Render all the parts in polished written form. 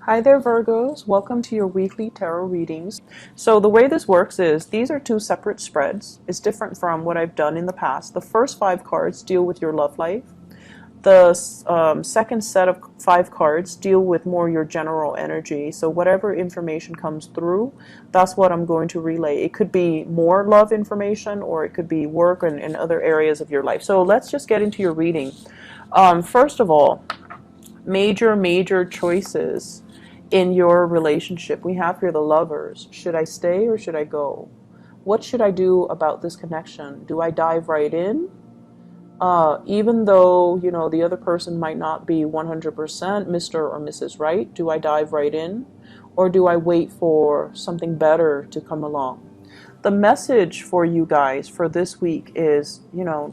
Hi there, Virgos. Welcome to your weekly tarot readings. So the way this works is these are two separate spreads. It's different from what I've done in the past. The first 5 cards deal with your love life. The second set of 5 cards deal with more your general energy. So whatever information comes through, that's what I'm going to relay. It could be more love information, or it could be work and other areas of your life. So let's just get into your reading. First of all, major choices in your relationship. We have here the Lovers. Should I stay or should I go? What should I do about this connection? Do I dive right in? Even though, the other person might not be 100% Mr. or Mrs. Right, do I dive right in? Or do I wait for something better to come along? The message for you guys for this week is,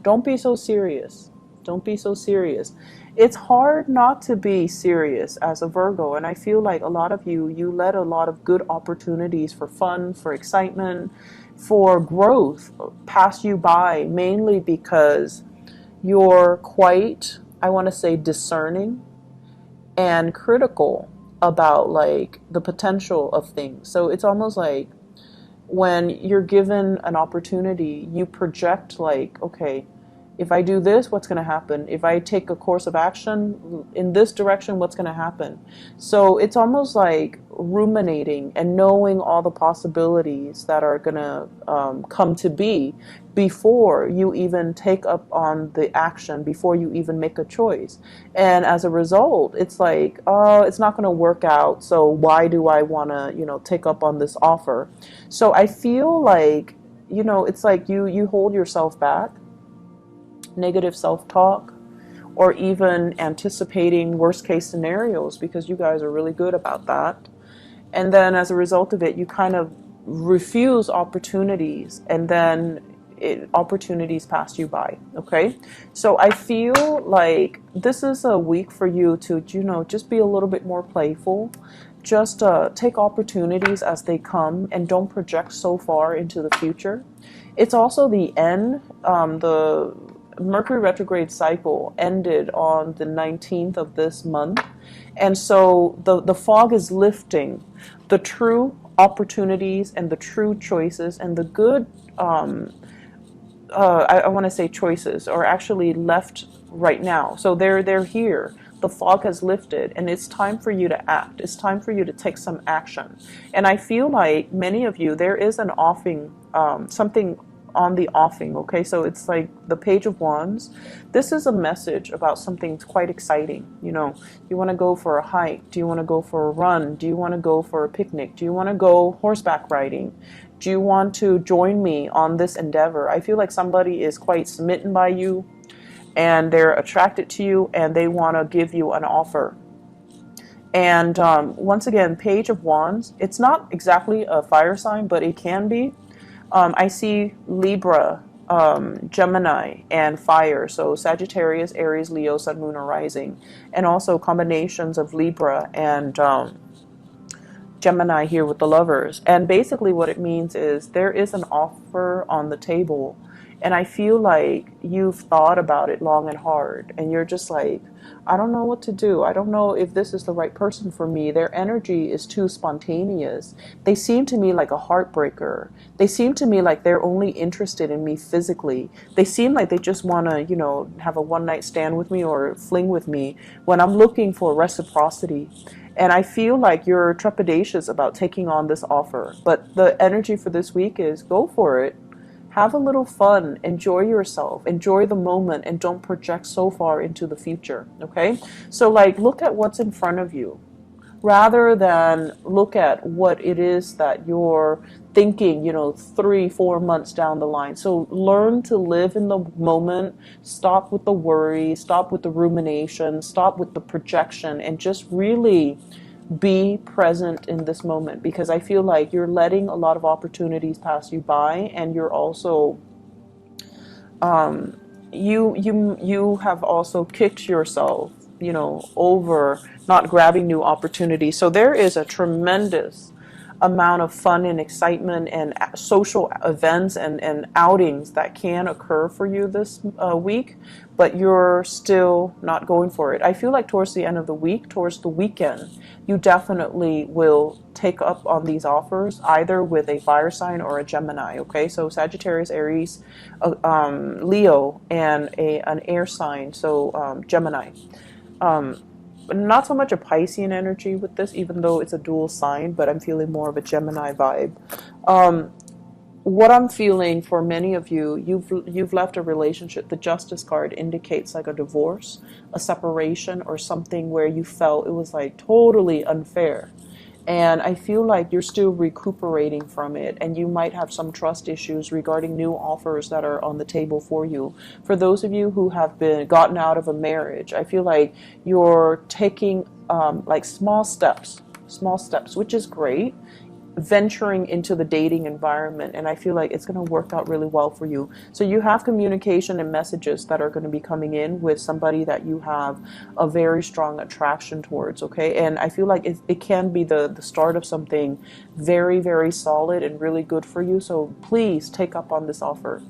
don't be so serious. Don't be so serious. It's hard not to be serious as a Virgo, and I feel like a lot of you let a lot of good opportunities for fun, for excitement, for growth pass you by, mainly because you're quite, I want to say, discerning and critical about like the potential of things. So it's almost like when you're given an opportunity, you project like, okay, if I do this, what's going to happen? If I take a course of action in this direction, what's going to happen? So it's almost like ruminating and knowing all the possibilities that are going to come to be before you even take up on the action, before you even make a choice. And as a result, it's like, oh, it's not going to work out. So why do I want to, take up on this offer? So I feel like, it's like you hold yourself back. Negative self-talk, or even anticipating worst case scenarios, because you guys are really good about that. And then as a result of it, you kind of refuse opportunities, and then opportunities pass you by. Okay, so I feel like this is a week for you to just be a little bit more playful. Just take opportunities as they come and don't project so far into the future. It's also the end. The Mercury retrograde cycle ended on the 19th of this month. And so the fog is lifting. The true opportunities and the true choices and the good, I want to say choices, are actually left right now. So they're here. The fog has lifted, and it's time for you to act. It's time for you to take some action. And I feel like many of you, there is an offing, something on the offing. Okay, so it's like the Page of Wands. This is a message about something quite exciting. You want to go for a hike? Do you want to go for a run? Do you want to go for a picnic? Do you want to go horseback riding? Do you want to join me on this endeavor? I feel like somebody is quite smitten by you, and they're attracted to you, and they want to give you an offer. And once again, Page of Wands, it's not exactly a fire sign, but it can be. I see Libra, Gemini, and fire. So Sagittarius, Aries, Leo, Sun, Moon, or Rising. And also combinations of Libra and Gemini here with the Lovers. And basically what it means is there is an offer on the table. And I feel like you've thought about it long and hard. And you're just like, I don't know what to do. I don't know if this is the right person for me. Their energy is too spontaneous. They seem to me like a heartbreaker. They seem to me like they're only interested in me physically. They seem like they just want to, have a one-night stand with me or fling with me when I'm looking for reciprocity. And I feel like you're trepidatious about taking on this offer. But the energy for this week is go for it. Have a little fun, enjoy yourself, enjoy the moment, and don't project so far into the future, okay? So like, look at what's in front of you rather than look at what it is that you're thinking, 3-4 months down the line. So learn to live in the moment, stop with the worry, stop with the rumination, stop with the projection, and just really be present in this moment, because I feel like you're letting a lot of opportunities pass you by, and you're also you have also kicked yourself over not grabbing new opportunities. So there is a tremendous amount of fun and excitement and social events and outings that can occur for you this week, but you're still not going for it. I feel like towards the end of the week, towards the weekend, you definitely will take up on these offers, either with a fire sign or a Gemini. Okay, so Sagittarius, Aries, Leo, and an air sign, so Gemini. Not so much a Piscean energy with this, even though it's a dual sign, but I'm feeling more of a Gemini vibe. What I'm feeling for many of you, you've left a relationship. The Justice card indicates like a divorce, a separation, or something where you felt it was like totally unfair. And I feel like you're still recuperating from it, and you might have some trust issues regarding new offers that are on the table for you. For those of you who have been gotten out of a marriage, I feel like you're taking like small steps, which is great, venturing into the dating environment, and I feel like it's going to work out really well for you. So you have communication and messages that are going to be coming in with somebody that you have a very strong attraction towards, okay? And I feel like it can be the start of something very, very solid and really good for you. So please take up on this offer.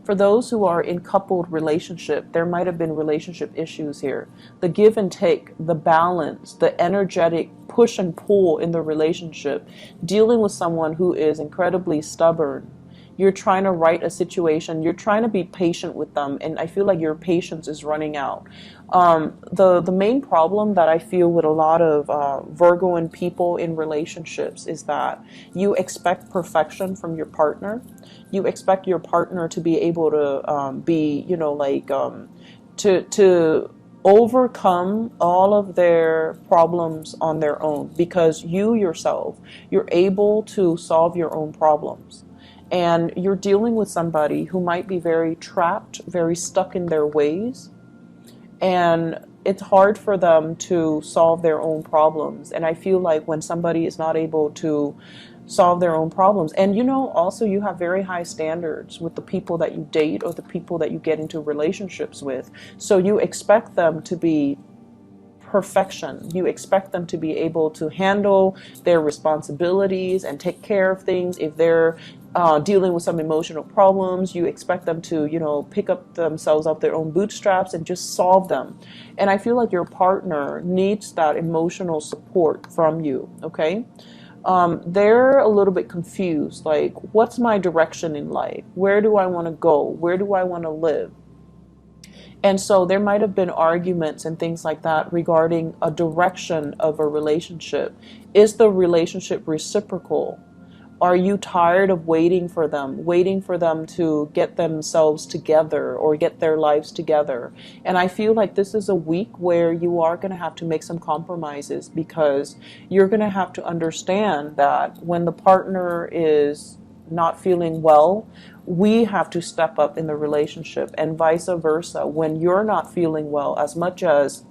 For those who are in coupled relationship, there might have been relationship issues here. The give and take, the balance, the energetic push and pull in the relationship, dealing with someone who is incredibly stubborn. You're trying to right a situation. You're trying to be patient with them, and I feel like your patience is running out. The main problem that I feel with a lot of Virgoan people in relationships is that you expect perfection from your partner. You expect your partner to be able to be, you know, like to overcome all of their problems on their own, because you yourself, you're able to solve your own problems. And you're dealing with somebody who might be very trapped, very stuck in their ways. And it's hard for them to solve their own problems. And I feel like when somebody is not able to solve their own problems, and you know, also you have very high standards with the people that you date or the people that you get into relationships with. So you expect them to be perfection. You expect them to be able to handle their responsibilities and take care of things. If they're dealing with some emotional problems, you expect them to, you know, pick up themselves up their own bootstraps and just solve them. And I feel like your partner needs that emotional support from you, okay? They're a little bit confused, like, what's my direction in life? Where do I want to go? Where do I want to live? And so there might have been arguments and things like that regarding a direction of a relationship. Is the relationship reciprocal? Are you tired of waiting for them to get themselves together or get their lives together? And I feel like this is a week where you are going to have to make some compromises, because you're going to have to understand that when the partner is not feeling well, we have to step up in the relationship, and vice versa. When you're not feeling well, as much as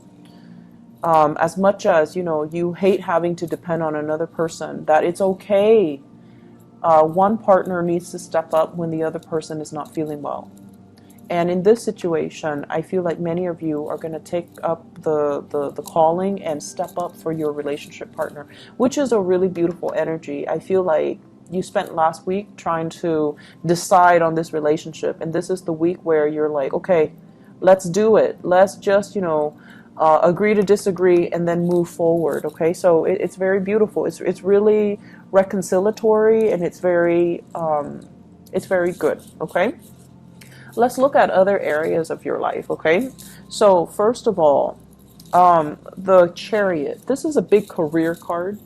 you know, you hate having to depend on another person, that it's okay. One partner needs to step up when the other person is not feeling well. And in this situation, I feel like many of you are going to take up the calling and step up for your relationship partner, which is a really beautiful energy. I feel like you spent last week trying to decide on this relationship, and this is the week where you're like, okay, let's do it. Let's just, you know, agree to disagree and then move forward. Okay, so it's very beautiful. It's really reconciliatory, and it's very good. Okay, let's look at other areas of your life. Okay, so first of all, the Chariot. This is a big career card.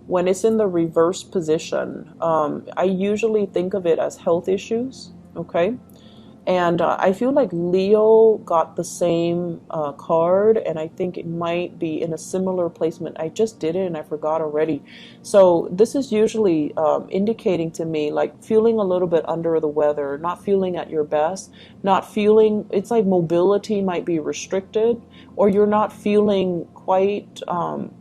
When it's in the reverse position, I usually think of it as health issues, okay? And I feel like Leo got the same card, and I think it might be in a similar placement. I just did it and I forgot already. So this is usually indicating to me like feeling a little bit under the weather, not feeling at your best, not feeling, it's like mobility might be restricted, or you're not feeling quite,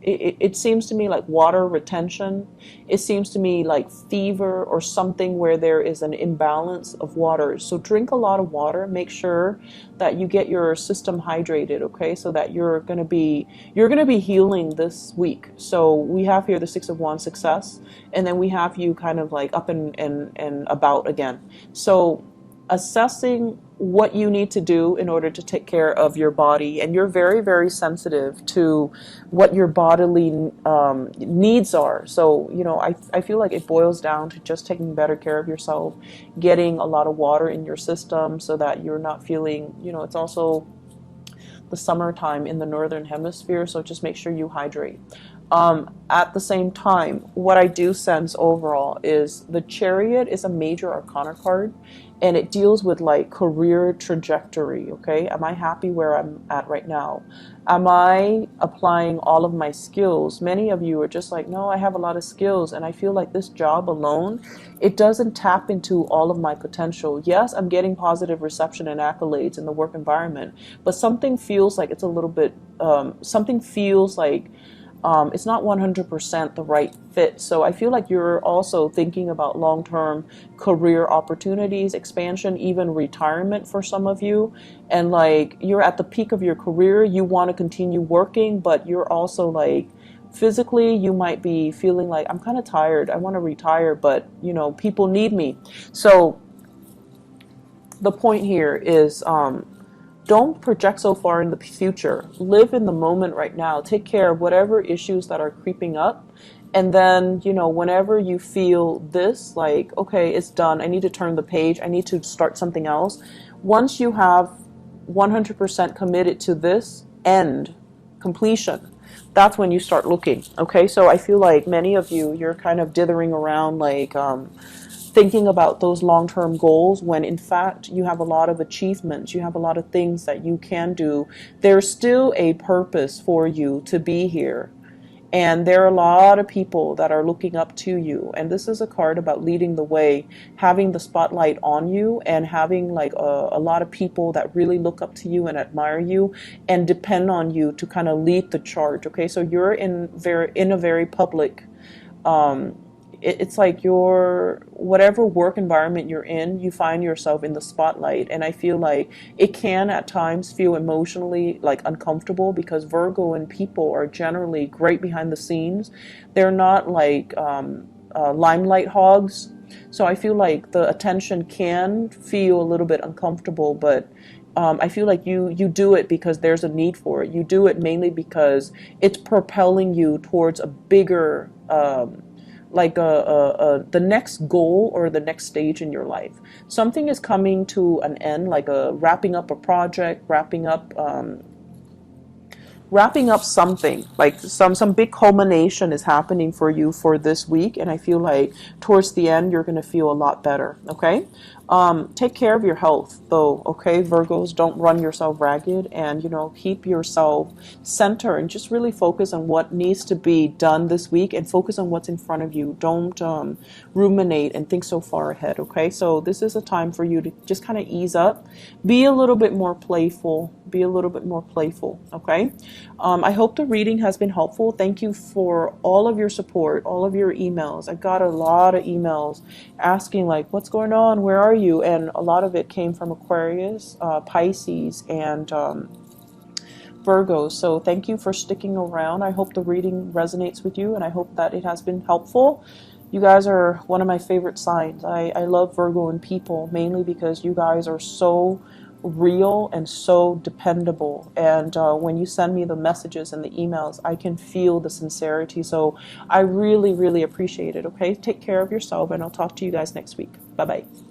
it seems to me like water retention. It seems to me like fever or something where there is an imbalance of water. So drink a lot of water. Make sure that you get your system hydrated, okay? So that you're going to be healing this week. So we have here the Six of Wands, success, and then we have you kind of like up and about again. So assessing what you need to do in order to take care of your body, and you're very, very sensitive to what your bodily needs are. So, you know, I feel like it boils down to just taking better care of yourself, getting a lot of water in your system so that you're not feeling, you know, it's also the summertime in the northern hemisphere, so just make sure you hydrate. At the same time, what I do sense overall is the Chariot is a major arcana card, and it deals with like career trajectory. Okay, am I happy where I'm at right now? Am I applying all of my skills? Many of you are just like, no, I have a lot of skills, and I feel like this job alone, it doesn't tap into all of my potential. Yes, I'm getting positive reception and accolades in the work environment, but something feels like it's a little bit, something feels like it's not 100% the right fit. So I feel like you're also thinking about long-term career opportunities, expansion, even retirement for some of you. And like you're at the peak of your career, you want to continue working, but you're also like physically you might be feeling like, I'm kind of tired, I want to retire, but you know, people need me. So the point here is don't project so far in the future. Live in the moment right now. Take care of whatever issues that are creeping up. And then, you know, whenever you feel this, like, okay, it's done, I need to turn the page, I need to start something else. Once you have 100% committed to this end, completion, that's when you start looking. Okay, so I feel like many of you, you're kind of dithering around like, thinking about those long-term goals when in fact you have a lot of achievements, you have a lot of things that you can do. There's still a purpose for you to be here. And there are a lot of people that are looking up to you. And this is a card about leading the way, having the spotlight on you, and having like a lot of people that really look up to you and admire you and depend on you to kind of lead the charge. Okay, so you're in a very public, it's like your whatever work environment you're in, you find yourself in the spotlight. And I feel like it can at times feel emotionally like uncomfortable, because Virgo and people are generally great behind the scenes. They're not like limelight hogs. So I feel like the attention can feel a little bit uncomfortable, but I feel like you do it because there's a need for it. You do it mainly because it's propelling you towards a bigger like the next goal or the next stage in your life. Something is coming to an end, like wrapping up a project, wrapping up something, like some big culmination is happening for you for this week. And I feel like towards the end you're going to feel a lot better. Okay, take care of your health though. Okay, Virgos, don't run yourself ragged, and you know, keep yourself centered and just really focus on what needs to be done this week, and focus on what's in front of you. Don't ruminate and think so far ahead. Okay, so this is a time for you to just kind of ease up, be a little bit more playful, okay. I hope the reading has been helpful. Thank you for all of your support, all of your emails. I got a lot of emails asking like, what's going on, where are you? And a lot of it came from Aquarius, Pisces, and Virgo. So thank you for sticking around. I hope the reading resonates with you, and I hope that it has been helpful. You guys are one of my favorite signs. I love Virgo and people mainly because you guys are so real and so dependable. And when you send me the messages and the emails, I can feel the sincerity. So I really, really appreciate it. Okay, take care of yourself, and I'll talk to you guys next week. Bye-bye.